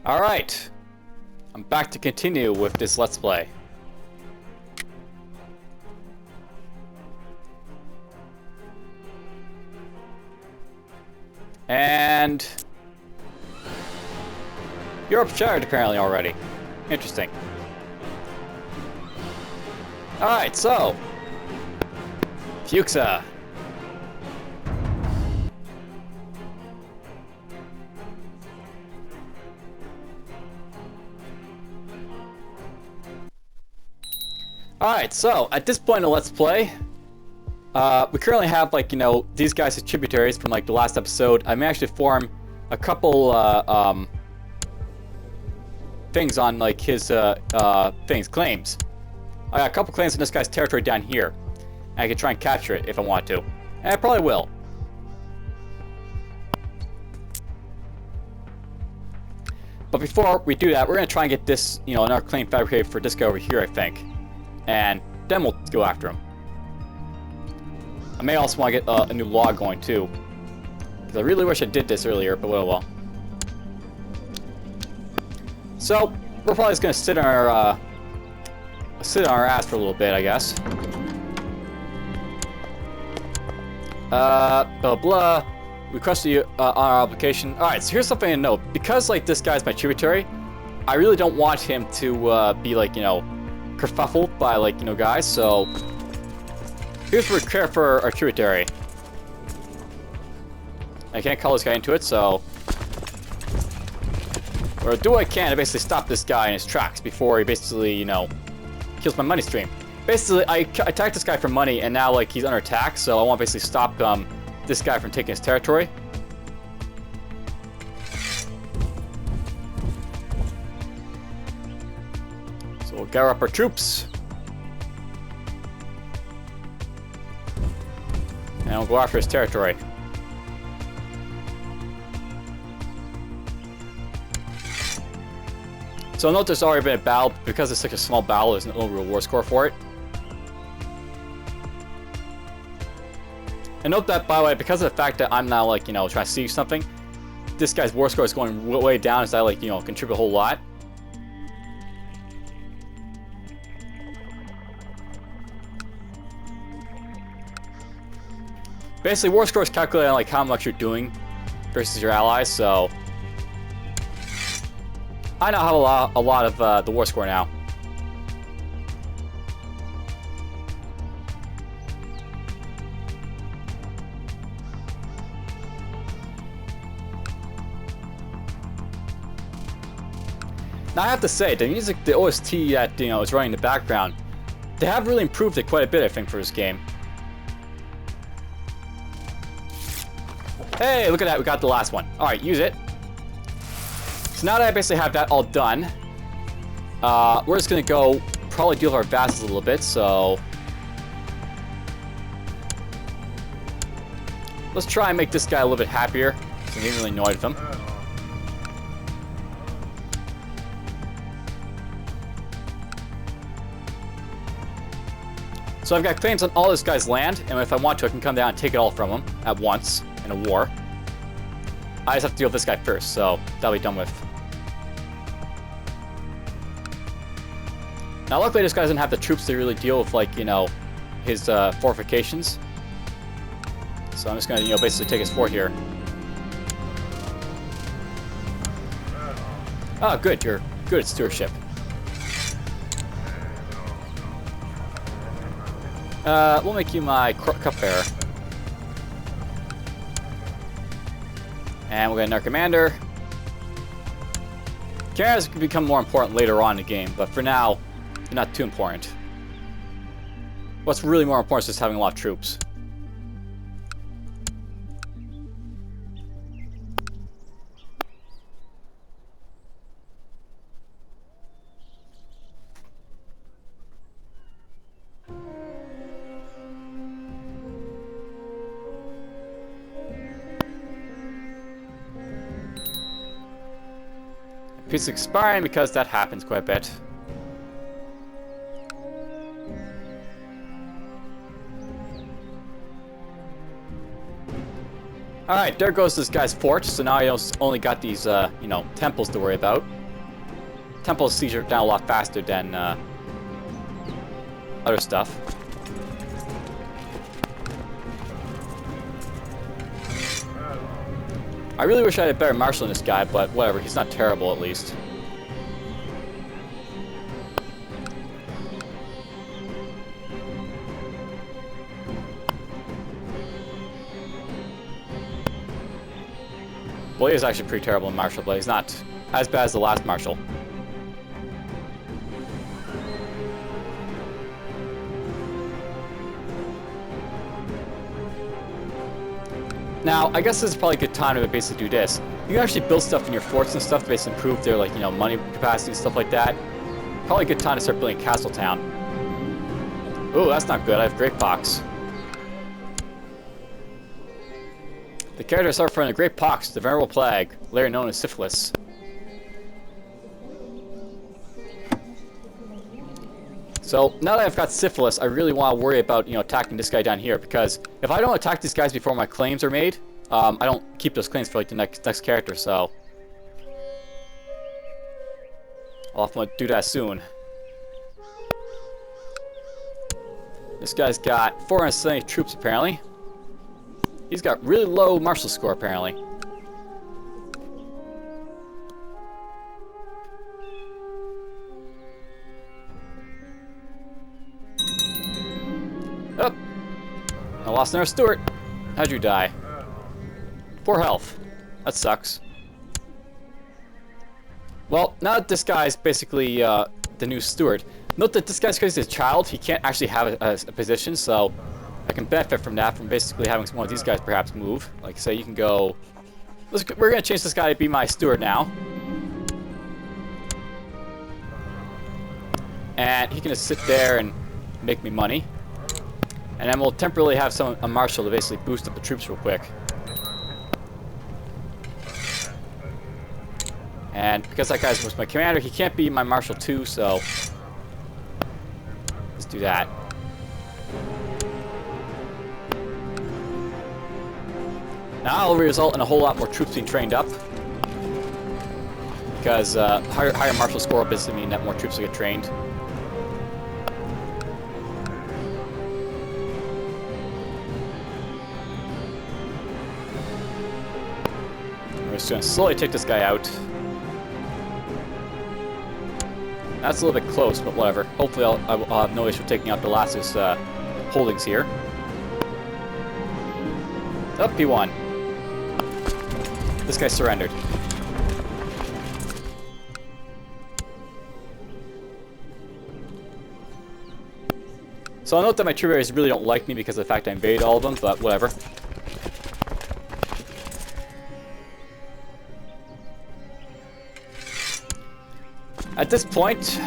Alright, I'm back to continue with this Let's Play. And Europe's shattered apparently already. Interesting. Alright, so DFuxa. Alright, so at this point in Let's Play, we currently have, like, you know, these guys as tributaries from, like, the last episode. I may actually form a couple, things on, like, his, claims. I got a couple claims in this guy's territory down here. And I can try and capture it if I want to. And I probably will. But before we do that, we're going to try and get this, you know, another claim fabricated for this guy over here, I think. And then we'll go after him. I may also want to get a new log going too, because I really wish I did this earlier, but well. So we're probably just gonna sit on our ass for a little bit, I guess. Blah blah. Request the on our application. All right, so here's something to note. Because like this guy's my tributary, I really don't want him to be like, you know, kerfuffled by, like, you know, guys, so here's where we care for our tributary. I can't call this guy into it, so or do what I can to basically stop this guy in his tracks before he basically, you know, kills my money stream. Basically, I attacked this guy for money, and now, like, he's under attack, so I want to basically stop this guy from taking his territory. We'll gather up our troops. And we'll go after his territory. So note there's already been a battle. Because it's such a small battle, there's no real war score for it. And note that, by the way, because of the fact that I'm now, like, you know, trying to siege something, this guy's war score is going way down as I, like, you know, contribute a whole lot. Basically, war score is calculated on, like, how much you're doing versus your allies, so I now have a lot of the war score now. Now I have to say, the music, the OST that, you know, is running in the background, they have really improved it quite a bit, I think, for this game. Hey, look at that, we got the last one. Alright, use it. So now that I basically have that all done, we're just gonna go probably deal with our vassals a little bit, so let's try and make this guy a little bit happier, so I'm getting really annoyed with him. So I've got claims on all this guy's land, and if I want to, I can come down and take it all from him at once in a war. I just have to deal with this guy first, so that'll be done with. Now luckily this guy doesn't have the troops to really deal with, like, you know, his fortifications. So I'm just gonna, you know, basically take his fort here. Oh, good, you're good at stewardship. We'll make you my cupbearer. And we're gonna our commander. Commanders can become more important later on in the game, but for now, they're not too important. What's really more important is just having a lot of troops. Peace expiring because that happens quite a bit. Alright, there goes this guy's fort, so now I only got these, you know, temples to worry about. Temples siege are down a lot faster than, other stuff. I really wish I had a better marshal in this guy, but whatever, he's not terrible at least. Well, he is actually pretty terrible in martial, but he's not as bad as the last marshal. Now, I guess this is probably a good time to basically do this. You can actually build stuff in your forts and stuff to basically improve their, like, you know, money capacity and stuff like that. Probably a good time to start building Castle Town. Ooh, that's not good. I have Great Pox. The characters suffer from the Great Pox, the venerable plague, later known as syphilis. So, now that I've got syphilis, I really want to worry about, you know, attacking this guy down here, because if I don't attack these guys before my claims are made, I don't keep those claims for, like, the next character, so... I'll have to do that soon. This guy's got 470 troops, apparently. He's got really low martial score, apparently. Oh! I lost another Stewart. How'd you die? 4 health. That sucks. Well, now that this guy's basically the new Steward, note that this guy's because he's a child, he can't actually have a position, so I can benefit from that, from basically having one of these guys perhaps move. Like, say, you can go... We're going to change this guy to be my Steward now. And he can just sit there and make me money. And then we'll temporarily have a marshal to basically boost up the troops real quick. And because that guy was my commander, he can't be my marshal too, so... Let's do that. Now it'll result in a whole lot more troops being trained up. Because higher martial score will basically mean that more troops will get trained. We're just going to slowly take this guy out. That's a little bit close, but whatever. Hopefully I'll have no issue taking out the last of his holdings here. Up, he won. This guy surrendered. So I'll note that my tributaries really don't like me because of the fact I invaded all of them, but whatever. At this point...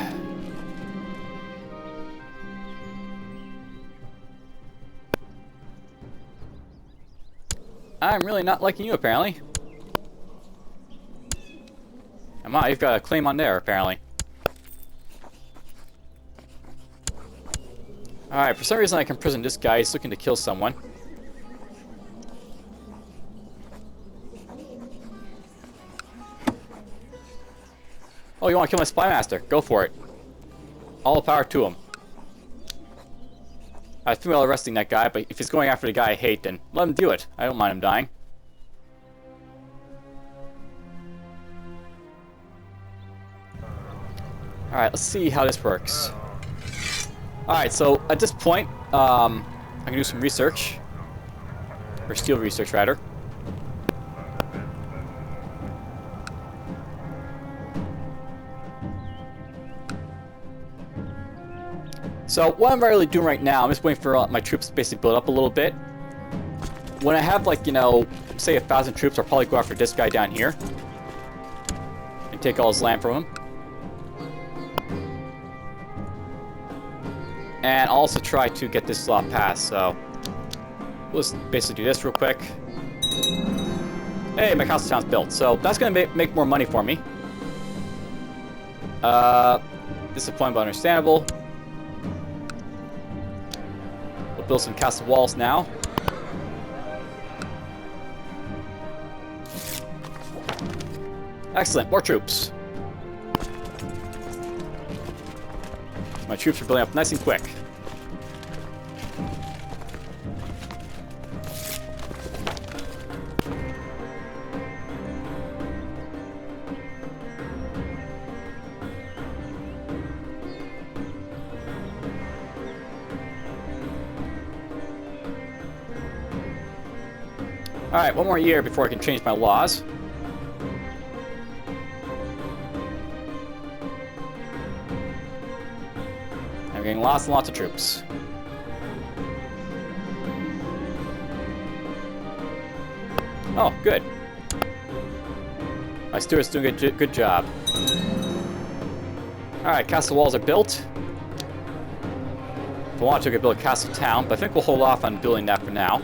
I'm really not liking you, apparently. Come on, you've got a claim on there, apparently. Alright, for some reason I can imprison this guy. He's looking to kill someone. Oh, you want to kill my spy master? Go for it. All the power to him. I think about arresting that guy, but if he's going after the guy I hate, then let him do it. I don't mind him dying. Alright, let's see how this works. Alright, so at this point, I can do some research. Or steel research, rather. So what I'm really doing right now, I'm just waiting for my troops to basically build up a little bit. When I have, like, you know, say 1,000 troops, I'll probably go after this guy down here. And take all his land from him. And I'll also try to get this slot passed, so... We'll just basically do this real quick. Hey, my castle town's built, so that's going to make more money for me. Disappointing but understandable. We'll build some castle walls now. Excellent, more troops. My troops are building up nice and quick. Alright, one more year before I can change my laws. I'm getting lots and lots of troops. Oh, good. My steward's doing a good job. Alright, castle walls are built. If I want to, I could build a castle town, but I think we'll hold off on building that for now.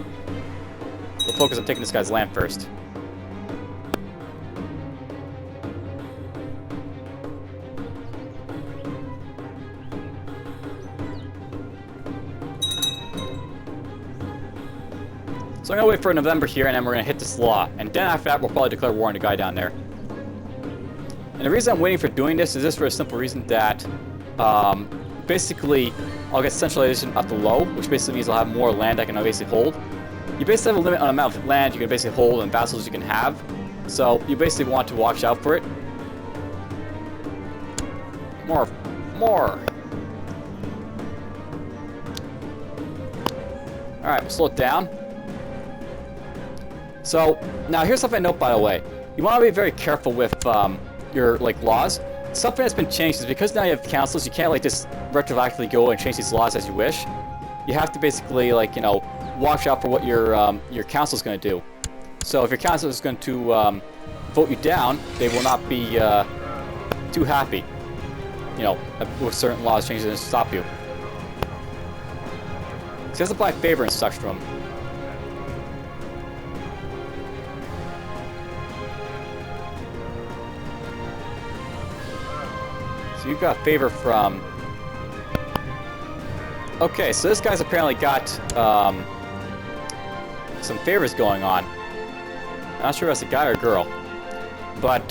We'll focus on taking this guy's land first. So I'm gonna wait for November here, and then we're gonna hit this law. And then after that, we'll probably declare war on the guy down there. And the reason I'm waiting for doing this is just for a simple reason that, basically, I'll get centralization at the low, which basically means I'll have more land I can basically hold. You basically have a limit on the amount of land you can basically hold and vassals you can have. So you basically want to watch out for it. More. Alright, we'll slow it down. So, now here's something to note, by the way. You want to be very careful with your, laws. Something that's been changed is because now you have councils, you can't, just retroactively go and change these laws as you wish. You have to basically, watch out for what your council's going to do. So if your council is going to vote you down, they will not be too happy, with certain laws changes to stop you. So he has to apply favor and such from him. So you've got favor from... Okay, so this guy's apparently got some favors going on. I'm not sure if that's a guy or a girl. But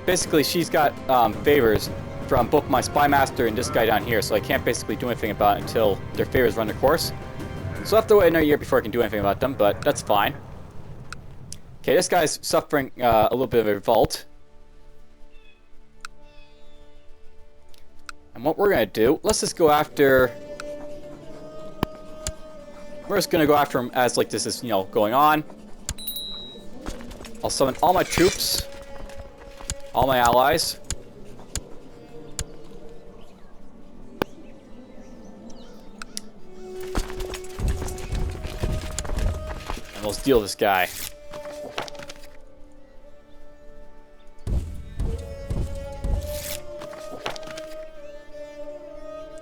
basically she's got favors from both my spy master and this guy down here, so I can't basically do anything about it until their favors run their course. So I have to wait another year before I can do anything about them, but that's fine. Okay, this guy's suffering a little bit of a revolt. And what we're going to do, let's just go after... We're just going to go after him as, this is, going on. I'll summon all my troops. All my allies. And we'll deal this guy.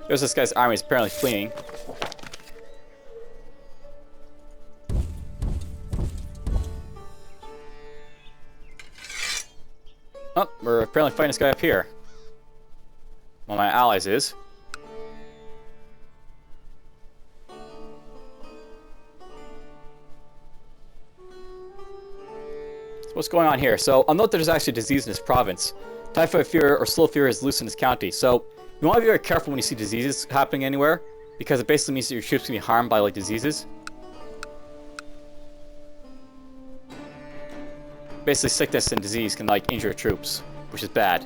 There's this guy's army is apparently fleeing. Oh, we're apparently fighting this guy up here. One of my allies is. So what's going on here? So I'll note that there's actually disease in this province. Typhoid fever or slow fever is loose in this county. So you want to be very careful when you see diseases happening anywhere, because it basically means that your troops can be harmed by diseases. Basically, sickness and disease can injure troops, which is bad.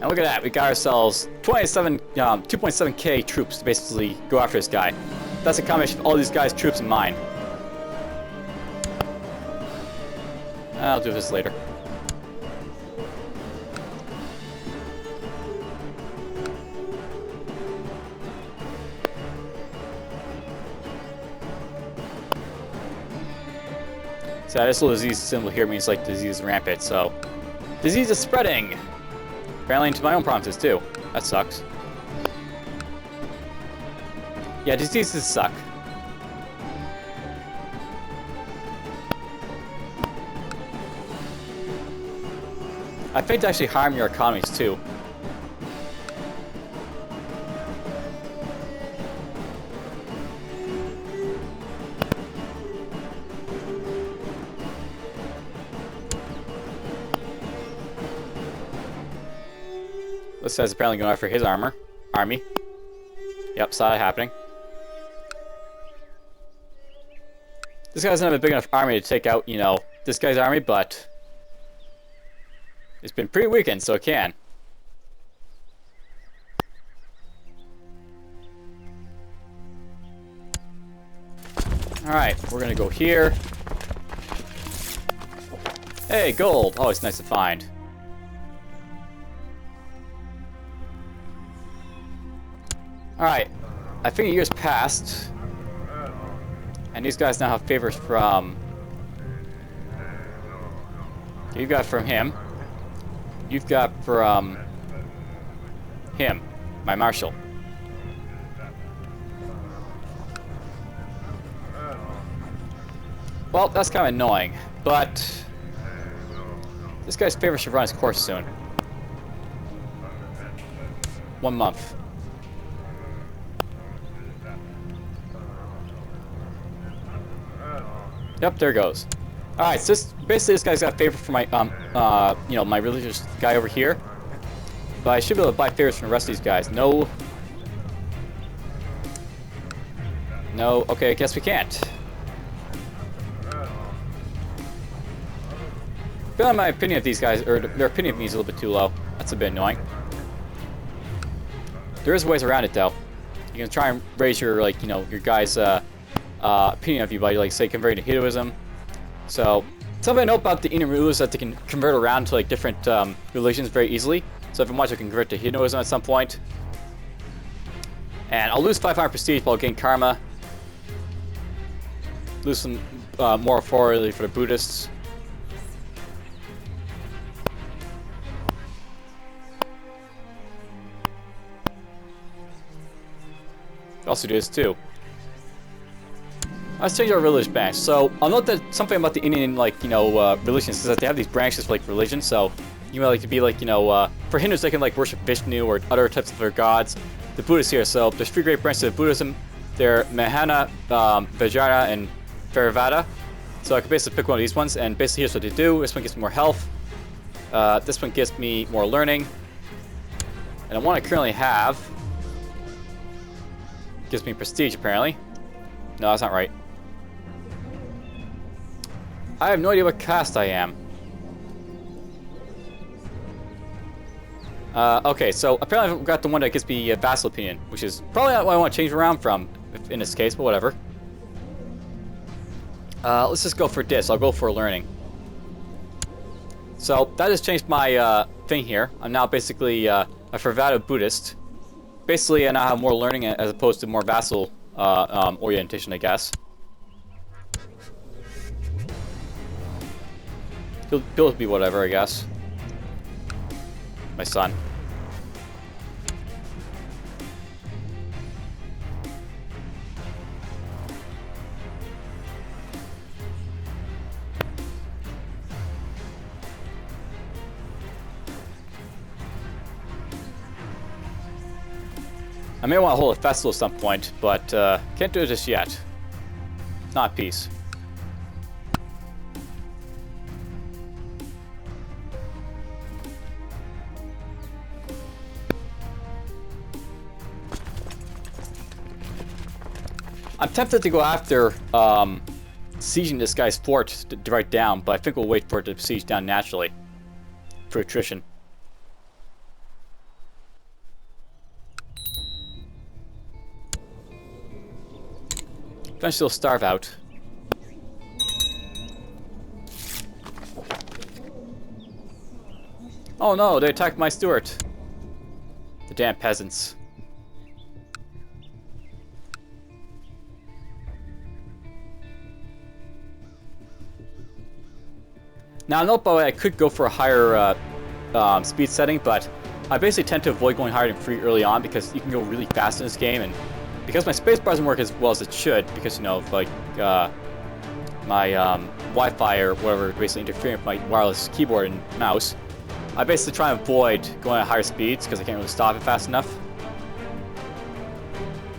And look at that, we got ourselves 2.7k troops to basically go after this guy. That's a combination of all these guys' troops and mine. I'll do this later. So this little disease symbol here means disease is rampant, so disease is spreading! Apparently into my own provinces too. That sucks. Yeah, diseases suck. I think to actually harm your economies too. This guy's apparently going after his army. Yep, saw it happening. This guy doesn't have a big enough army to take out, you know, this guy's army, but it's been pretty weakened, so it can. Alright, we're gonna go here. Hey, gold! Oh, it's nice to find. Alright, I think a year's passed. And these guys now have favors from... You've got from him. You've got from... him, my marshal. Well, that's kind of annoying, but... This guy's favor should run its course soon. 1 month. Yep, there goes. Alright, so basically this guy's got a favor for my, you know, my religious guy over here. But I should be able to buy favors from the rest of these guys. No. No, okay, I guess we can't. I feel like my opinion of these guys, or their opinion of me is a little bit too low. That's a bit annoying. There is ways around it, though. You can try and raise your, like, you know, your guys' opinion of you by, like, say, converting to Hinduism. So, something I know about the Indian rulers is that they can convert around to, like, different religions very easily. So if I want to convert to Hinduism at some point. And I'll lose 500 prestige while gain karma. Lose some more authority for the Buddhists. Also do this too. Let's change our religious branch. So I'll note that something about the Indian, like, you know, religions is that they have these branches for, like, religion. So you might like to be like, you know, for Hindus they can, like, worship Vishnu or other types of their gods. The Buddhists here. So there's 3 great branches of Buddhism. They're Mahayana, Vajrayana, and Theravada. So I can basically pick one of these ones, and basically here's what they do. This one gives me more health. This one gives me more learning. And the one I currently have gives me prestige, apparently. No, that's not right. I have no idea what caste I am. Okay, so apparently I've got the one that gives me vassal opinion, which is probably not what I want to change around from in this case, but whatever. Let's just go for this. I'll go for learning. So that has changed my thing here. I'm now basically a Theravada Buddhist. Basically, I now have more learning as opposed to more vassal orientation, I guess. He'll be whatever, I guess. My son. I may want to hold a festival at some point, but can't do it just yet. Not peace. I'm tempted to go after sieging this guy's fort to right down, but I think we'll wait for it to siege down naturally for attrition. Eventually, they'll starve out. Oh no, they attacked my Stuart. The damn peasants. Now, note by the way, I could go for a higher speed setting, but I basically tend to avoid going higher than 3 early on because you can go really fast in this game, and because my spacebar doesn't work as well as it should, because, you know, like, my Wi-Fi or whatever basically interfering with my wireless keyboard and mouse, I basically try and avoid going at higher speeds because I can't really stop it fast enough.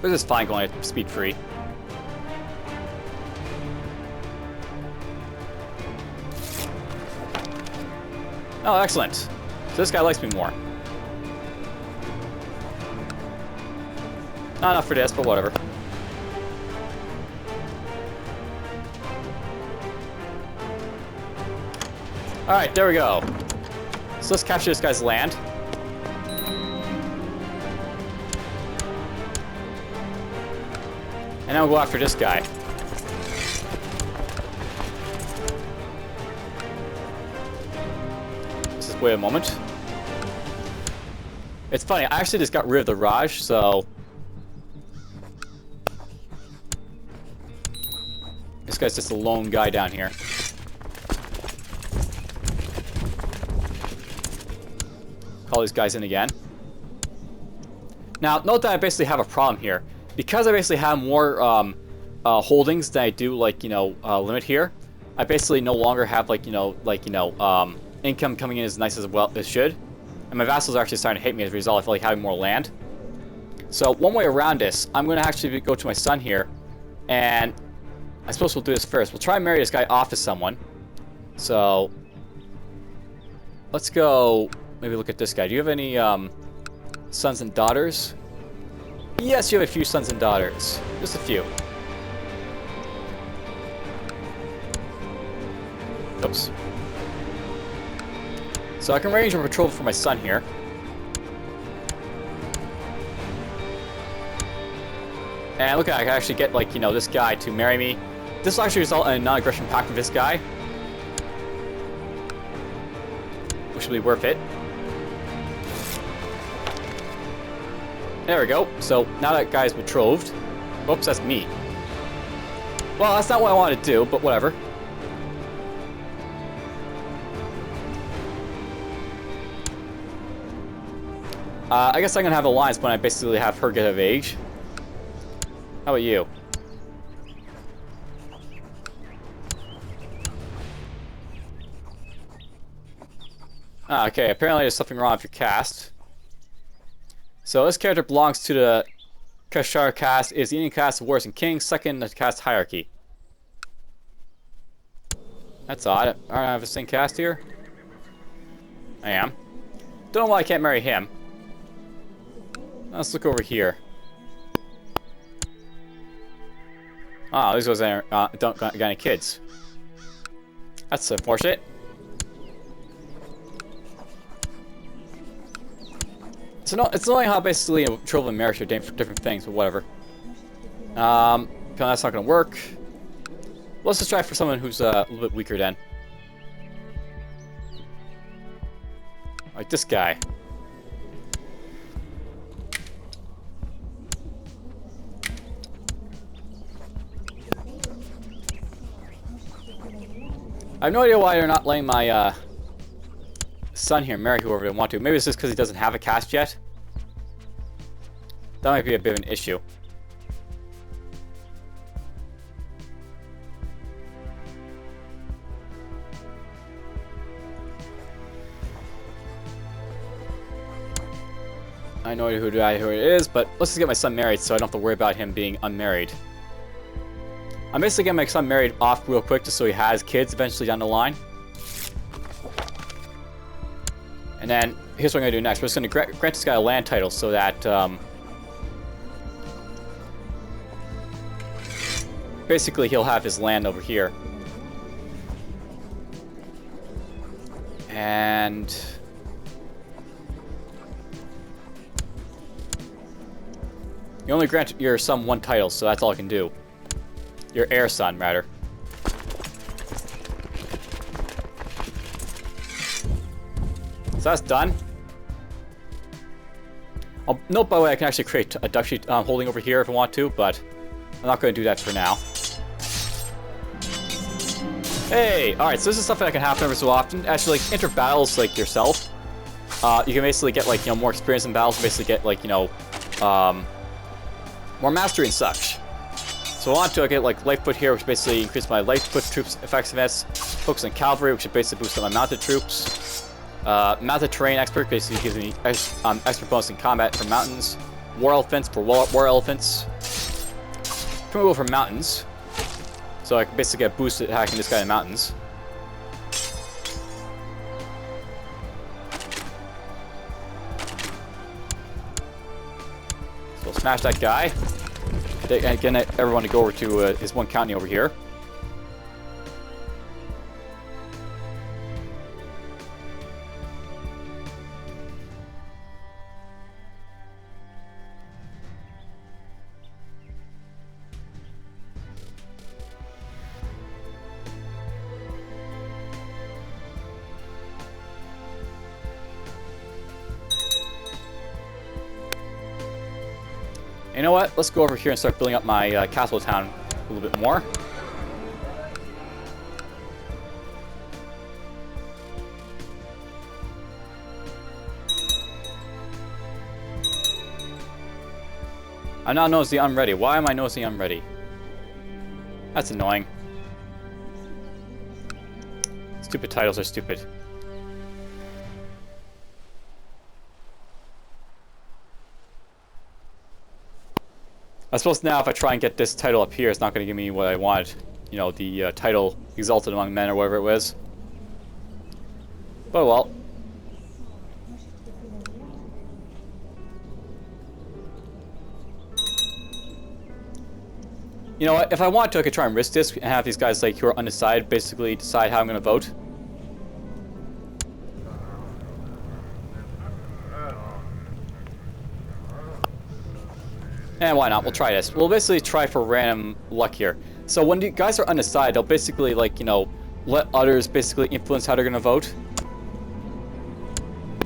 But it's fine going at speed 3. Oh, excellent. So this guy likes me more. Not enough for this, but whatever. Alright, there we go. So let's capture this guy's land. And now we'll go after this guy. Let's just wait a moment. It's funny, I actually just got rid of the Raj, so... This guy's just a lone guy down here. Call these guys in again. Now, note that I basically have a problem here. Because I basically have more holdings than I do, like, limit here, I basically no longer have, like, income coming in as nice as well as should. And my vassals are actually starting to hate me as a result. I feel like having more land. So one way around this, I'm going to actually go to my son here, and I suppose we'll do this first. We'll try and marry this guy off to someone. So let's go. Maybe look at this guy. Do you have any sons and daughters? Yes, you have a few sons and daughters. Just a few. Oops. So I can arrange a patrol for my son here. And look, I can actually get, like, this guy to marry me. This will actually result in a non-aggression pact with this guy, which will be worth it. There we go. So now that guy's betrothed. Oops, that's me. Well, that's not what I wanted to do, but whatever. I guess I'm gonna have alliance when I basically have her get of age. How about you? Okay, apparently there's something wrong with your caste. So this character belongs to the Kashar caste, is the Indian caste of warriors and kings, second in the caste hierarchy. That's odd. Aren't I have the same caste here? I am. Don't know why I can't marry him. Let's look over here. Ah, these guys don't got any kids. That's unfortunate. So no, it's annoying how basically betrothal and marriage are different things, but whatever. That's not gonna work. Let's just try for someone who's a little bit weaker then. Like this guy. I have no idea why they're not letting my son here marry whoever they want to. Maybe it's just because he doesn't have a caste yet. That might be a bit of an issue. I know who it is, but let's just get my son married so I don't have to worry about him being unmarried. I'm basically getting my son married off real quick just so he has kids eventually down the line. And then, here's what I'm going to do next. We're just going to grant this guy a land title so that, basically he'll have his land over here. And... you only grant your son one title, so that's all I can do. Your heir son, rather. So that's done. I'll note, by the way, I can actually create a duck sheet holding over here if I want to, but I'm not going to do that for now. Hey! Alright, so this is stuff that can happen every so often. Actually, like, enter battles, like, yourself. You can basically get, like, more experience in battles, basically get, like, more mastery and such. So I want to get like Lightfoot here, which basically increases my Lightfoot troops' effectiveness. Focus on Cavalry, which should basically boost up my mounted troops. Mounted Terrain Expert basically gives me expert bonus in combat for mountains. War Elephants for war elephants. Can we go for mountains? So I can basically get boosted hacking this guy in mountains. So let's smash that guy. Getting everyone to go over to his one county over here. You know what? Let's go over here and start building up my castle town a little bit more. I'm now noticing I'm ready. Why am I noticing I'm ready? That's annoying. Stupid titles are stupid. I suppose now if I try and get this title up here, it's not going to give me what I wanted. You know, the title Exalted Among Men or whatever it was. But well. You know what, if I want to, I could try and risk this and have these guys like who are undecided basically decide how I'm going to vote. And why not? We'll try this. We'll basically try for random luck here. So when you guys are undecided, they'll basically, like, you know, let others basically influence how they're going to vote.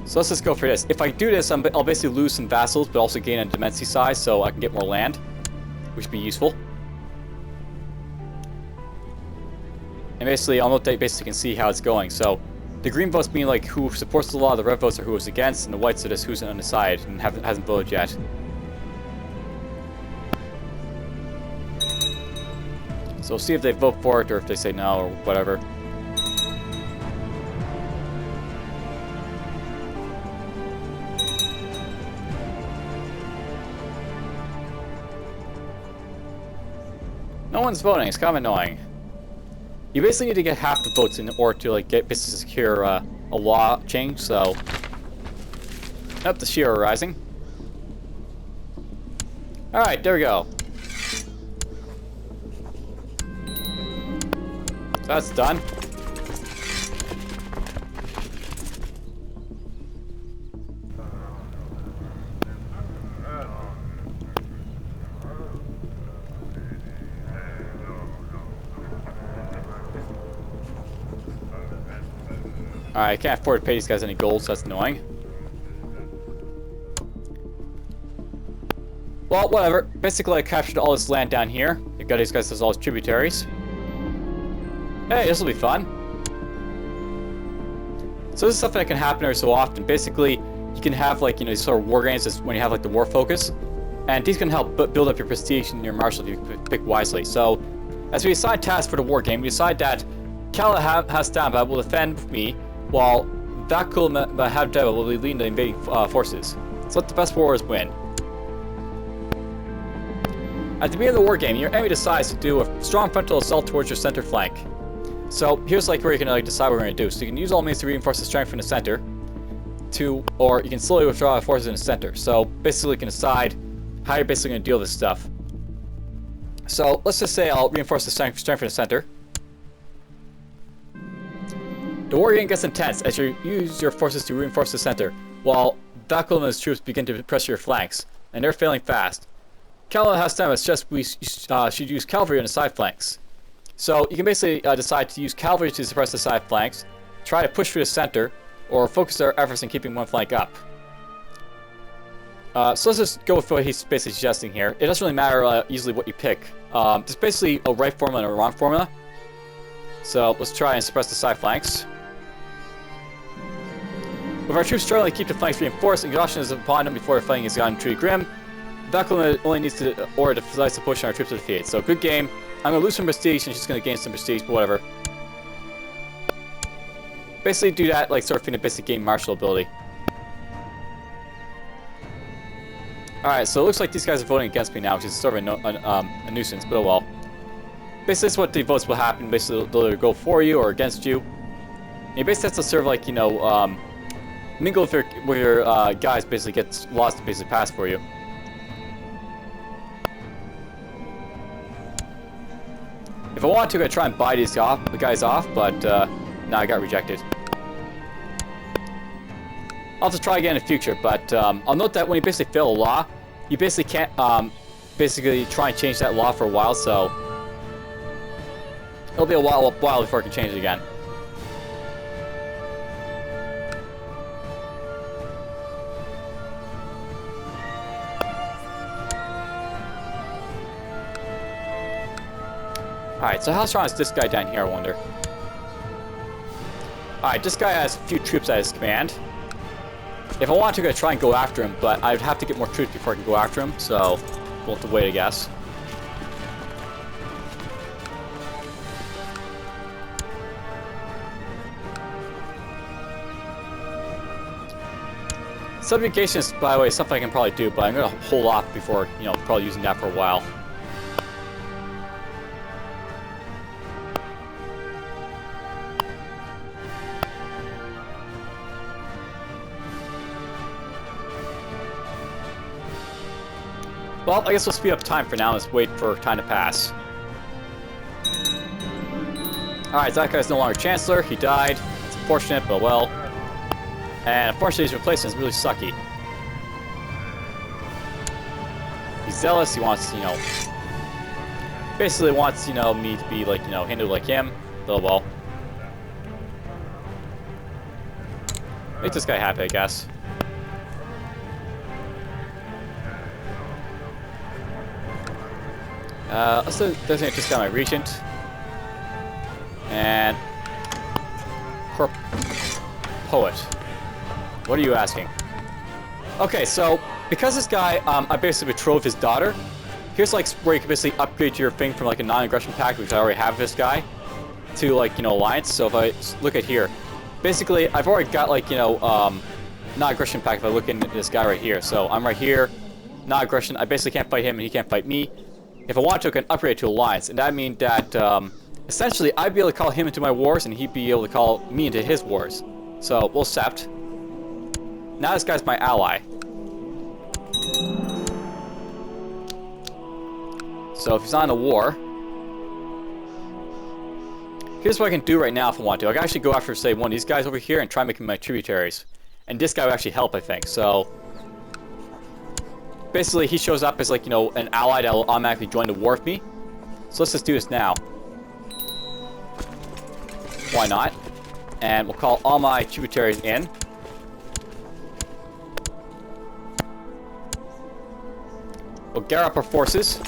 So let's just go for this. If I do this, I'll basically lose some vassals, but also gain a demesne size, so I can get more land, which would be useful. And basically, I'll note that you basically can see how it's going. So the green votes mean like who supports the law, the red votes are who is against, and the whites are just who's undecided and hasn't voted yet. So we'll see if they vote for it or if they say no or whatever. No one's voting. It's kind of annoying. You basically need to get half the votes in order to like get basically secure a law change. So, up the Shira Rising. All right, there we go. That's done. Alright, I can't afford to pay these guys any gold, so that's annoying. Well, whatever. Basically, I captured all this land down here. I got these guys as all his tributaries. Hey, this will be fun. So this is stuff that can happen every so often. Basically, you can have like, you know, these sort of war games when you have like the war focus. And these can help build up your prestige and your martial if you pick wisely. So, as we assign tasks for the war game, we decide that Kala Hastamba will defend me, while Vakul Mahavdeva will be leading the invading forces. So let the best warriors win. At the beginning of the war game, your enemy decides to do a strong frontal assault towards your center flank. So here's like where you can like decide what we're going to do. So you can use all means to reinforce the strength from the center, or you can slowly withdraw the forces in the center. So basically you can decide how you're basically going to deal with this stuff. So let's just say I'll reinforce the strength from the center. The war game gets intense as you use your forces to reinforce the center, while Vakul and his troops begin to pressure your flanks, and they're failing fast. Kala Hastema suggests we should use cavalry on the side flanks. So you can basically decide to use cavalry to suppress the side flanks, try to push through the center, or focus our efforts on keeping one flank up. So let's just go with what he's basically suggesting here. It doesn't really matter easily what you pick. There's basically a right formula and a wrong formula. So let's try and suppress the side flanks. With our troops struggling to keep the flanks reinforced, exhaustion is upon them before the fighting has gotten truly grim. Vakul only needs to order to decisive push on our troops to defeat. So good game. I'm going to lose some prestige and she's going to gain some prestige, but whatever. Basically do that, like, sort of in a basic game martial ability. Alright, so it looks like these guys are voting against me now, which is sort of a nuisance, but oh well. Basically, that's what the votes will happen. Basically, they'll either go for you or against you. And you basically have to sort of, like, you know, mingle with your guys, basically get laws to basically pass for you. If I wanted to, I'm gonna try and buy these guys off, but no, I got rejected. I'll have to try again in the future, but I'll note that when you basically fail a law, you basically can't basically try and change that law for a while, so it'll be a while before I can change it again. Alright, so how strong is this guy down here, I wonder? Alright, this guy has a few troops at his command. If I wanted to, I'm going to try and go after him, but I'd have to get more troops before I can go after him, so we'll have to wait, I guess. Subjugation is, by the way, something I can probably do, but I'm going to hold off before, you know, probably using that for a while. Well, I guess we'll speed up time for now. Let's wait for time to pass. Alright, that guy's no longer Chancellor. He died. It's unfortunate, but well. And unfortunately, his replacement is really sucky. He's zealous. He wants, you know, basically wants, you know, me to be like, you know, handled like him. Oh well. Make this guy happy, I guess. Let's designate this guy my regent. And poet. What are you asking? Okay, so because this guy, I basically betrothed his daughter. Here's like where you can basically upgrade your thing from like a non-aggression pact, which I already have this guy, to like, you know, alliance. So if I look at here, basically I've already got like, you know, non-aggression pact. If I look into this guy right here, so I'm right here, non-aggression. I basically can't fight him, and he can't fight me. If I want to, I can upgrade to alliance, and that means that essentially I'd be able to call him into my wars, and he'd be able to call me into his wars. So we'll accept. Now this guy's my ally. So if he's on a war, here's what I can do right now if I want to. I can actually go after, say, one of these guys over here and try making my tributaries. And this guy would actually help, I think. So basically, he shows up as, like, you know, an ally that will automatically join the war with me. So let's just do this now. Why not? And we'll call all my tributaries in. We'll gather up our forces.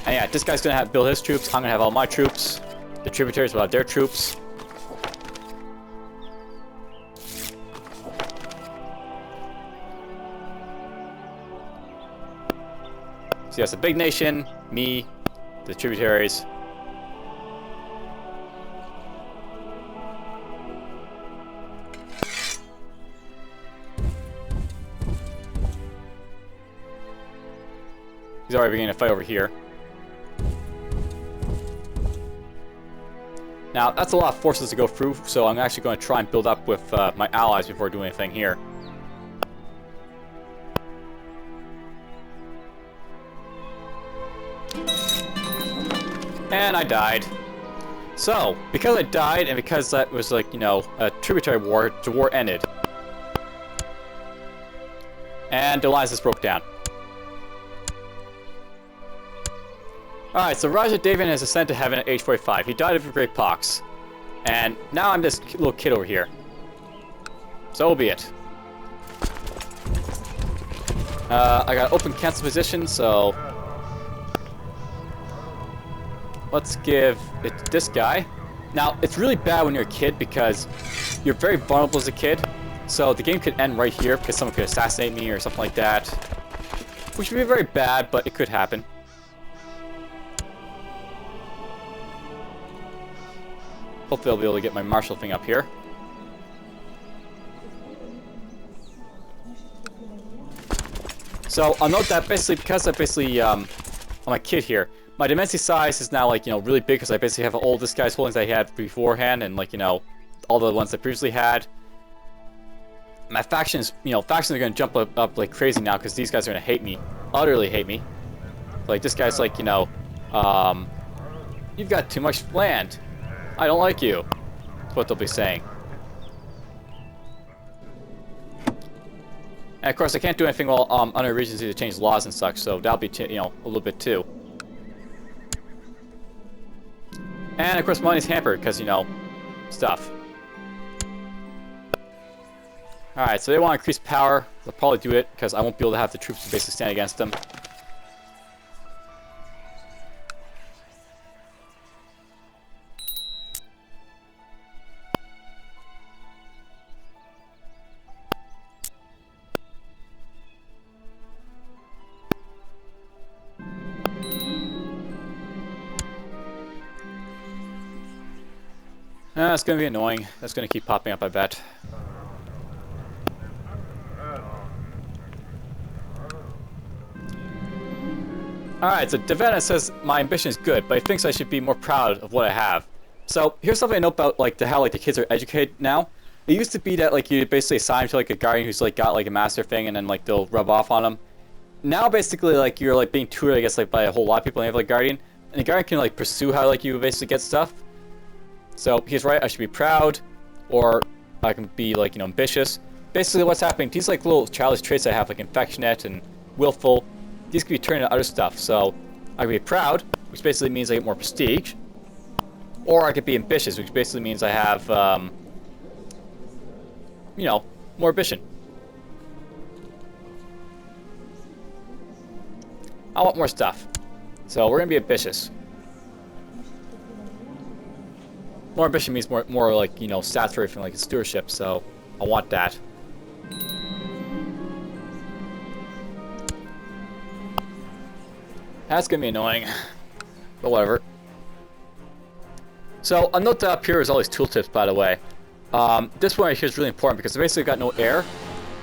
And yeah, this guy's gonna build his troops. I'm gonna have all my troops. The tributaries will have their troops. So that's a big nation, me, the tributaries. He's already beginning to fight over here. Now, that's a lot of forces to go through, so I'm actually going to try and build up with my allies before doing anything here. And I died. So, because I died, and because that was like, you know, a tributary war, the war ended. And the alliance broke down. Alright, so Raja Devan has ascended to heaven at age 45. He died of a great pox. And now I'm this little kid over here. So be it. I got open cancel position, so let's give it to this guy. Now, it's really bad when you're a kid because you're very vulnerable as a kid. So the game could end right here because someone could assassinate me or something like that. Which would be very bad, but it could happen. Hopefully I'll be able to get my martial thing up here. So I'll note that basically because I basically I'm a kid here, my demesne size is now like, you know, really big because I basically have all this guy's holdings I had beforehand and like, you know, all the ones I previously had. My factions, you know, factions are going to jump up like crazy now because these guys are going to hate me, utterly hate me. Like this guy's like, you know, You've got too much land. I don't like you. That's what they'll be saying. And of course, I can't do anything while under Regency to change laws and such, so that'll be, you know, a little bit too. And of course, money's hampered because, you know, stuff. Alright, so they want to increase power. They'll probably do it because I won't be able to have the troops to basically stand against them. That's going to be annoying. That's going to keep popping up, I bet. Alright, so Devena says my ambition is good, but he thinks I should be more proud of what I have. So, here's something I know about, like, how, like, the kids are educated now. It used to be that, like, you basically assign to, like, a guardian who's, like, got, like, a master thing, and then, like, they'll rub off on them. Now, basically, like, you're, like, being tutored, I guess, like, by a whole lot of people, and you have, like, guardian. And the guardian can, like, pursue how, like, you basically get stuff. So, he's right, I should be proud, or I can be, like, you know, ambitious. Basically, what's happening, these, like, little childish traits I have, like, affectionate and willful, these could be turned into other stuff. So, I could be proud, which basically means I get more prestige, or I could be ambitious, which basically means I have, you know, more ambition. I want more stuff. So, we're going to be ambitious. More ambition means more like, you know, stats from, like, stewardship, so I want that. That's gonna be annoying, but whatever. So, a note up here is all these tooltips, by the way. This one right here is really important because I basically got no air.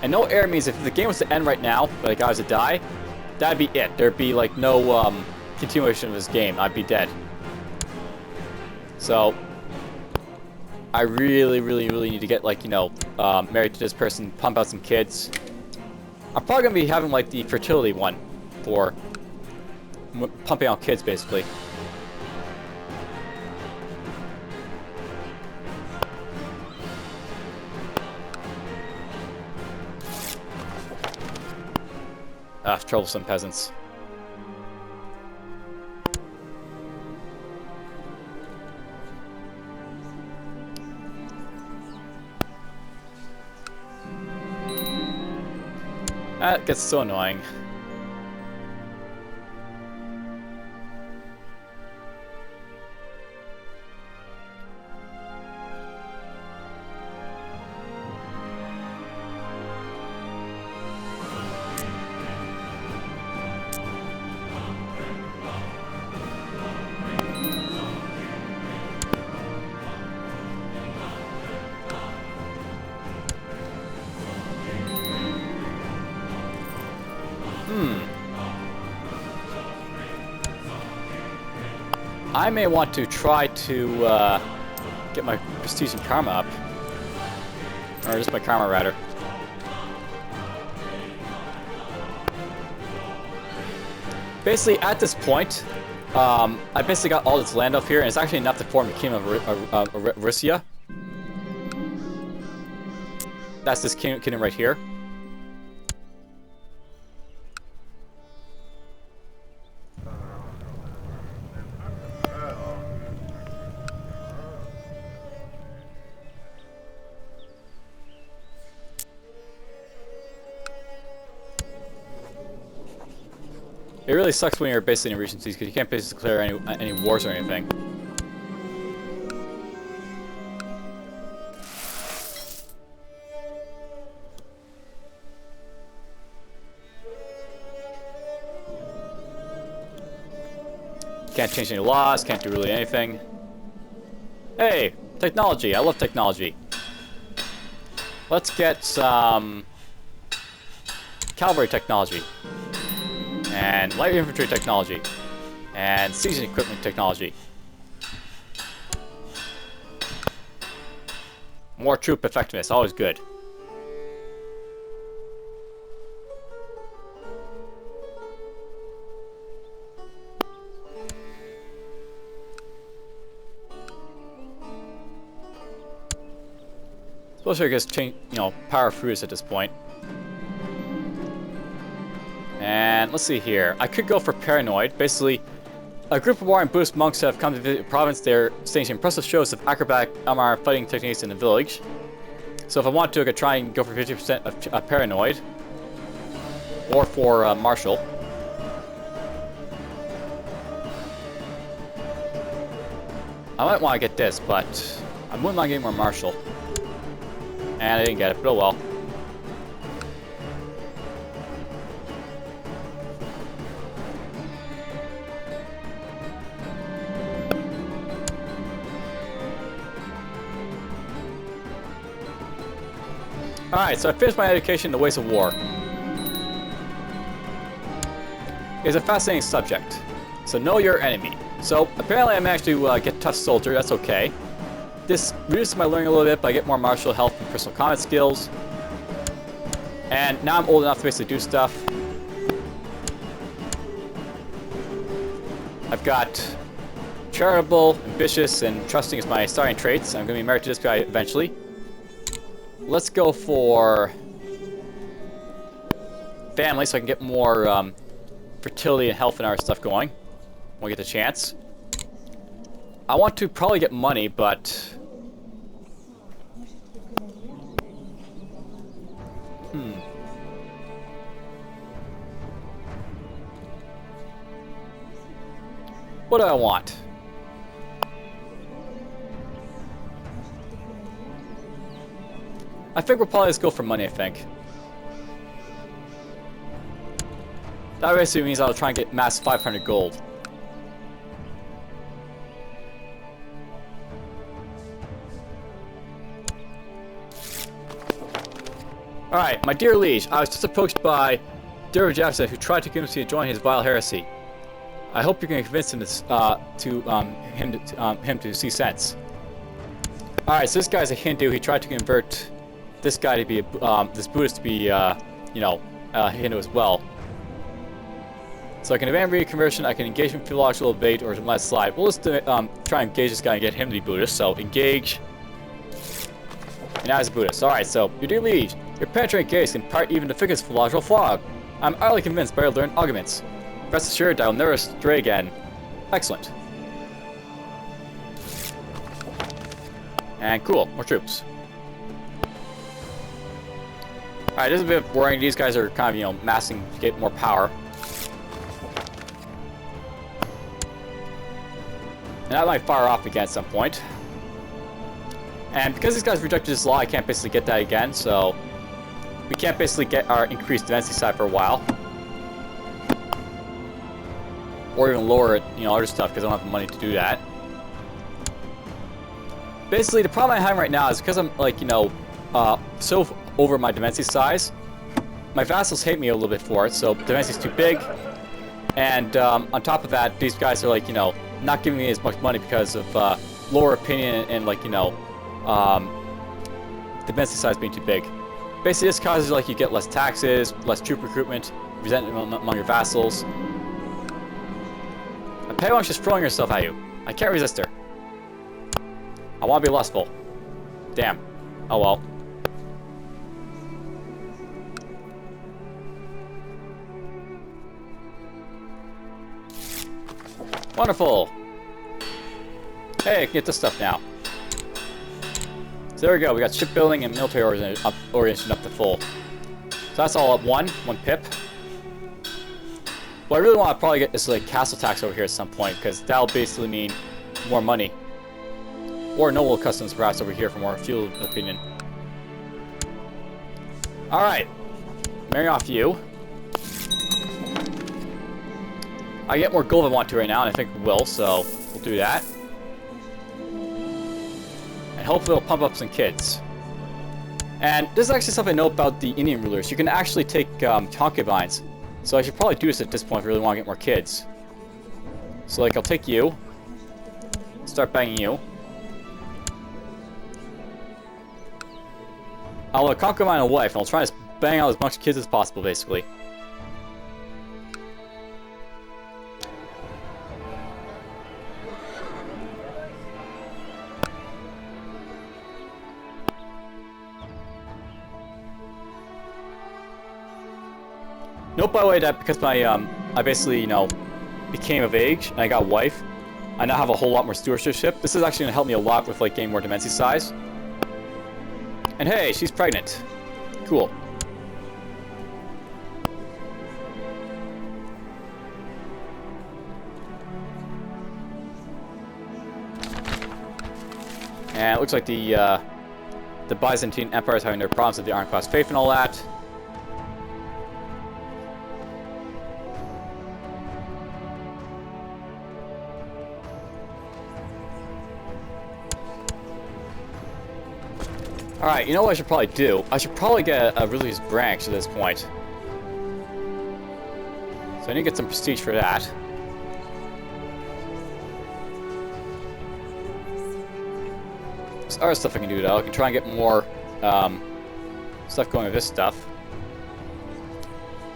And no air means if the game was to end right now, but I was to die, that'd be it. There'd be, like, no continuation of this game. I'd be dead. So, I really need to get, like, you know, married to this person, pump out some kids. I'm probably going to be having, like, the fertility one for pumping out kids, basically. Troublesome peasants. That gets so annoying. I may want to try to get my prestige and karma up. Or just my karma, rather. Basically, at this point, I basically got all this land up here, and it's actually enough to form the Kingdom of Russia. That's this kingdom right here. It really sucks when you're basically in regencies because you can't basically declare any wars or anything. Can't change any laws, can't do really anything. Hey, technology. I love technology. Let's get some cavalry technology. And light infantry technology. And siege equipment technology. More troop effectiveness, always good. Especially against change, power fruits at this point. And let's see here. I could go for paranoid. Basically, a group of warring Buddhist monks have come to visit the province. They're staging impressive shows of acrobatic armor fighting techniques in the village. So if I want to, I could try and go for 50% of paranoid. Or for martial. I might want to get this, but I wouldn't mind getting more martial. And I didn't get it, but oh well. Alright, so I finished my education in the Ways of War. It's a fascinating subject. So know your enemy. So apparently I managed to get Tough Soldier, that's okay. This reduces my learning a little bit, but I get more martial health and personal combat skills. And now I'm old enough to basically do stuff. I've got charitable, ambitious, and trusting as my starting traits. I'm going to be married to this guy eventually. Let's go for family so I can get more fertility and health and our stuff going when we get the chance. I want to probably get money, but what do I want? I think we'll probably just go for money, I think. That basically means I'll try and get mass 500 gold. Alright, my dear liege, I was just approached by Dharman, who tried to convince me to join his vile heresy. I hope you can convince him to see sense. Alright, so this guy's a Hindu. He tried to convert this guy to be this Buddhist to be Hindu as well. So I can demand reconversion, I can engage in philological debate, or let it slide. We'll just try and engage this guy and get him to be Buddhist. So engage. And now he's a Buddhist. Alright, so your dear liege, your penetrating gaze can part even the thickest philological fog. I'm utterly convinced by your learned arguments. Rest assured I will never stray again. Excellent. And cool, more troops. Alright, this is a bit worrying. These guys are kind of, massing to get more power. And that might fire off again at some point. And because these guys rejected this law, I can't basically get that again, so we can't basically get our increased density side for a while. Or even lower it, other stuff, because I don't have the money to do that. Basically, the problem I'm having right now is because I'm, so over my density size, my vassals hate me a little bit for it, so density is too big. And on top of that, these guys are, not giving me as much money because of lower opinion and, the density size being too big. Basically, this causes, you get less taxes, less troop recruitment, resentment among your vassals. A Paywank's just throwing herself at you. I can't resist her. I want to be lustful. Damn. Oh well. Wonderful. Hey, I can get this stuff now. So there we go. We got shipbuilding and military orientation up to full. So that's all up one pip. What I really want to probably get is castle tax over here at some point, because that'll basically mean more money. Or noble customs perhaps over here for more fuel opinion. Alright. Marry off you. I get more gold if I want to right now, and I think we will, so we'll do that. And hopefully it'll pump up some kids. And this is actually something I know about the Indian rulers. You can actually take concubines. So I should probably do this at this point if I really want to get more kids. So I'll take you. Start banging you. I'll concubine a wife, and I'll try to bang out as much kids as possible, basically. Note, by the way, that because my, I basically, you know, became of age and I got a wife, I now have a whole lot more stewardship. This is actually going to help me a lot with, like, getting more demesne size. And hey, she's pregnant. Cool. And it looks like the Byzantine Empire is having their problems with the Ironclad Faith and all that. Alright, you know what I should probably do? I should probably get a release branch at this point. So I need to get some prestige for that. There's other stuff I can do though. I can try and get more stuff going with this stuff.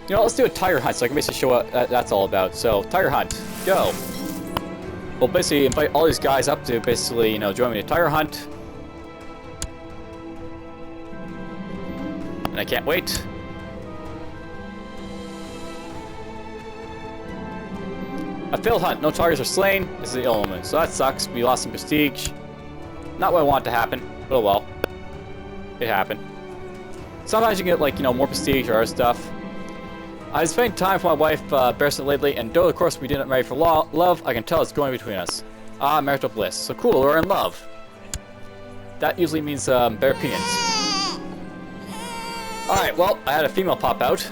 You know, let's do a tiger hunt so I can basically show what that's all about. So, tiger hunt, go! We'll basically invite all these guys up to basically, you know, join me in a tiger hunt. And I can't wait. A failed hunt. No tigers are slain. This is the element. So that sucks. We lost some prestige. Not what I want to happen, but oh well. It happened. Sometimes you get, like, you know, more prestige or other stuff. I spent time with my wife, Bearson lately, and though of course we didn't marry for love, I can tell it's going between us. Ah, marital bliss. So cool, we're in love. That usually means better opinions. Alright, well, I had a female pop out.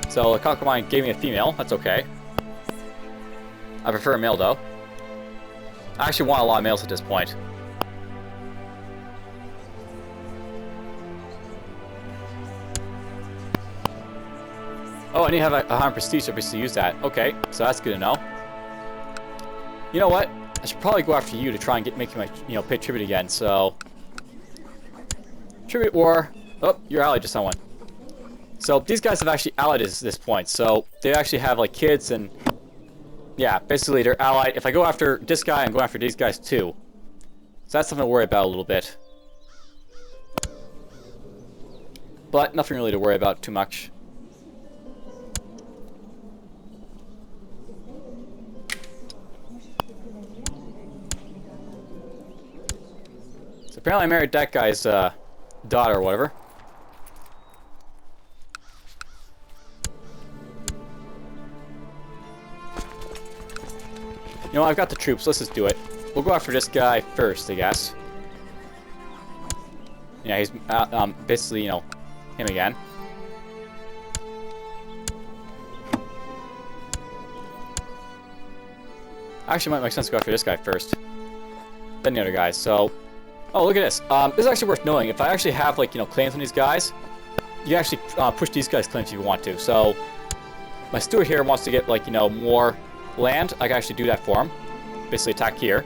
So the concubine gave me a female, that's okay. I prefer a male though. I actually want a lot of males at this point. Oh, I need to have a 100 prestige so I can use that. Okay, so that's good to know. You know what? I should probably go after you to try and make my, you know, pay tribute again, so... Tribute war. Oh, you're allied to someone. So these guys have actually allied at this point. So they actually have like kids and yeah, basically they're allied. If I go after this guy, I'm going after these guys too. So that's something to worry about a little bit. But nothing really to worry about too much. So apparently I married that guy's daughter or whatever. You know, I've got the troops. Let's just do it. We'll go after this guy first, I guess. Yeah, he's basically, you know, him again. Actually, it might make sense to go after this guy first. Then the other guys. So, oh, look at this. This is actually worth knowing. If I actually have, like, you know, claims on these guys, you can actually push these guys' claims if you want to. So, my steward here wants to get, like, you know, more land. I can actually do that for him. Basically attack here.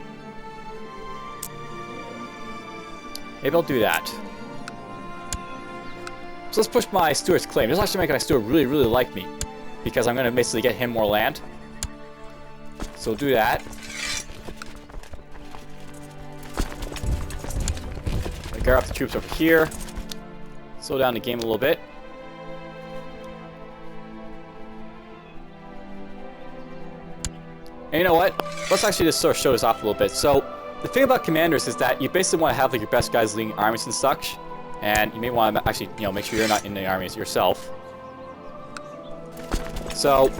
Maybe I'll do that. So let's push my steward's claim. This will actually make my steward really, really like me. Because I'm going to basically get him more land. So we'll do that. Gear up the troops over here. Slow down the game a little bit. And you know what? Let's actually just sort of show this off a little bit. So, the thing about commanders is that you basically want to have like your best guys leading armies and such. And you may want to actually, you know, make sure you're not in the armies yourself. So,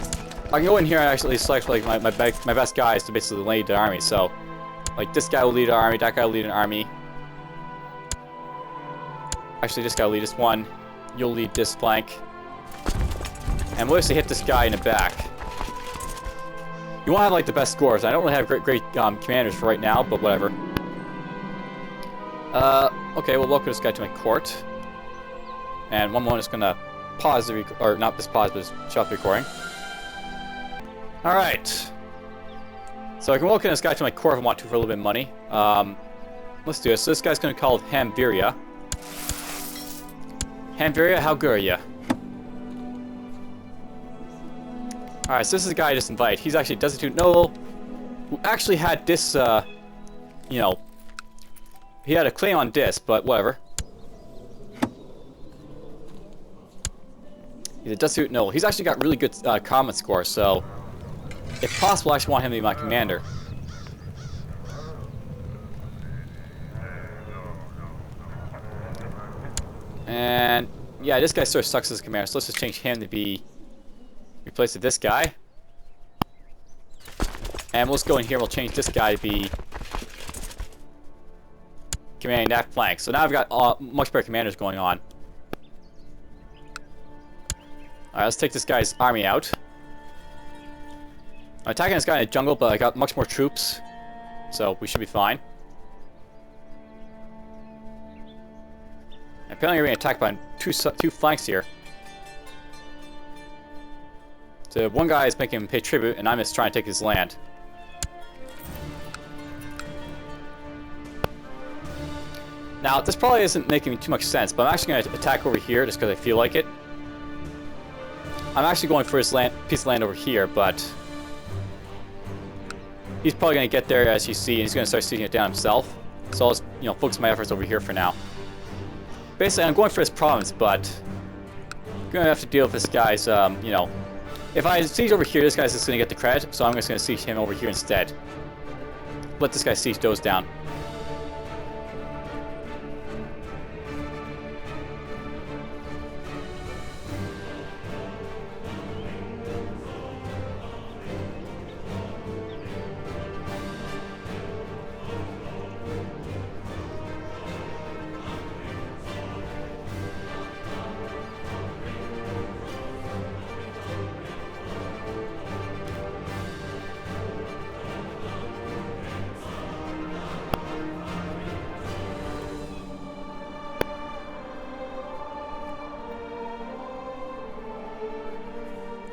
I can go in here and actually select like my best guys to basically lead the army. So, like this guy will lead an army, that guy will lead an army. Actually, this guy will lead this one. You'll lead this flank. And we'll actually hit this guy in the back. You want to have like the best scores. I don't really have great commanders for right now, but whatever. Okay, well, welcome this guy to my court. And one moment, it's gonna pause the or not just pause, but just stop the recording. All right. So I can welcome this guy to my court if I want to for a little bit of money. Let's do this. So this guy's gonna be called Hamviria. Hamviria, how good are ya? Alright, so this is the guy I just invited. He's actually destitute noble, who actually had this, you know, he had a claim on this, but whatever. He's a Destitute? No, he's actually got really good combat score, so if possible, I actually want him to be my commander. And yeah, this guy sort of sucks as a commander, so let's just change him to be replaced with this guy. And we'll just go in here, we'll change this guy to be commanding that flank. So now I've got much better commanders going on. Alright, let's take this guy's army out. I'm attacking this guy in the jungle, but I got much more troops, so we should be fine. Apparently we're being attacked by two flanks here. So one guy is making him pay tribute, and I'm just trying to take his land. Now, this probably isn't making too much sense, but I'm actually going to attack over here just because I feel like it. I'm actually going for his piece of land over here, but he's probably going to get there, as you see, and he's going to start seeing it down himself. So I'll just, focus my efforts over here for now. Basically, I'm going for his province, but I'm going to have to deal with this guy's, if I siege over here, this guy's just going to get the credit, so I'm just going to siege him over here instead. Let this guy siege those down.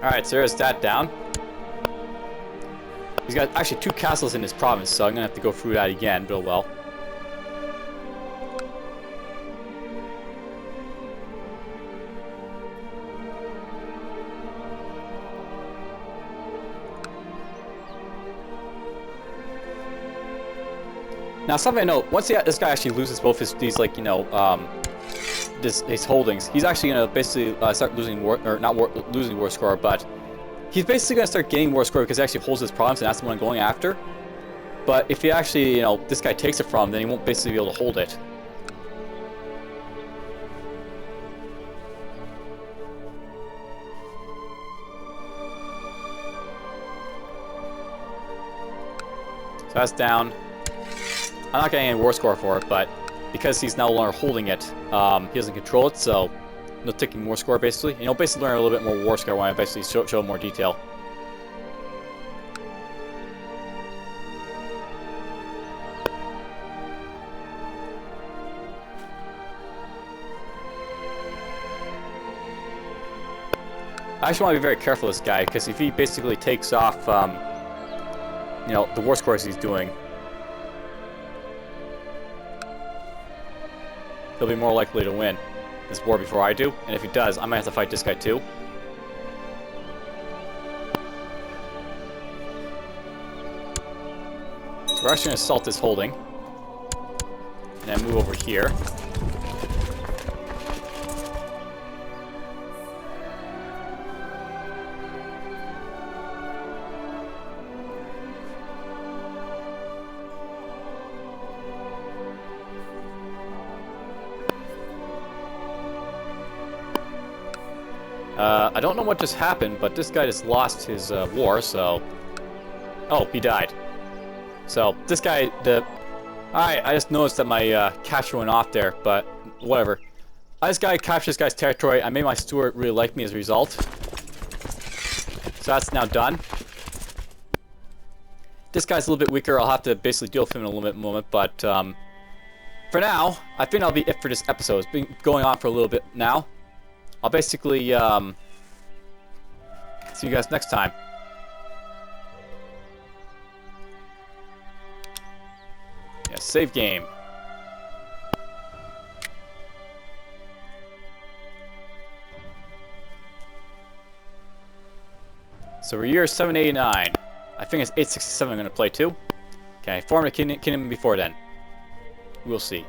Alright, so there's that down. He's got actually 2 castles in his province, so I'm going to have to go through that again real well. Now, something I know, once this guy actually loses both his, his holdings, he's actually going to basically start losing war, or not losing war score, but he's basically going to start gaining war score because he actually holds his province, and that's the one I'm going after. But if he actually, this guy takes it from him, then he won't basically be able to hold it. So that's down. I'm not getting any war score for it, but because he's no longer holding it, he doesn't control it, so no taking more score basically. And you'll basically learn a little bit more war score when I basically show more detail. I actually want to be very careful with this guy, because if he basically takes off, the war scores he's doing, he'll be more likely to win this war before I do, and if he does, I might have to fight this guy too. So we're actually going to assault this holding, and then move over here. I don't know what just happened, but this guy just lost his war, so... Oh, he died. So, this guy, Alright, I just noticed that my capture went off there, but whatever. This guy captured this guy's territory. I made my steward really like me as a result. So that's now done. This guy's a little bit weaker. I'll have to basically deal with him in a little bit moment, but for now, I think that'll be it for this episode. It's been going on for a little bit now. I'll basically see you guys next time. Yeah, save game. So we're year 789. I think it's 867 I'm going to play too. Okay, form a kingdom before then. We'll see.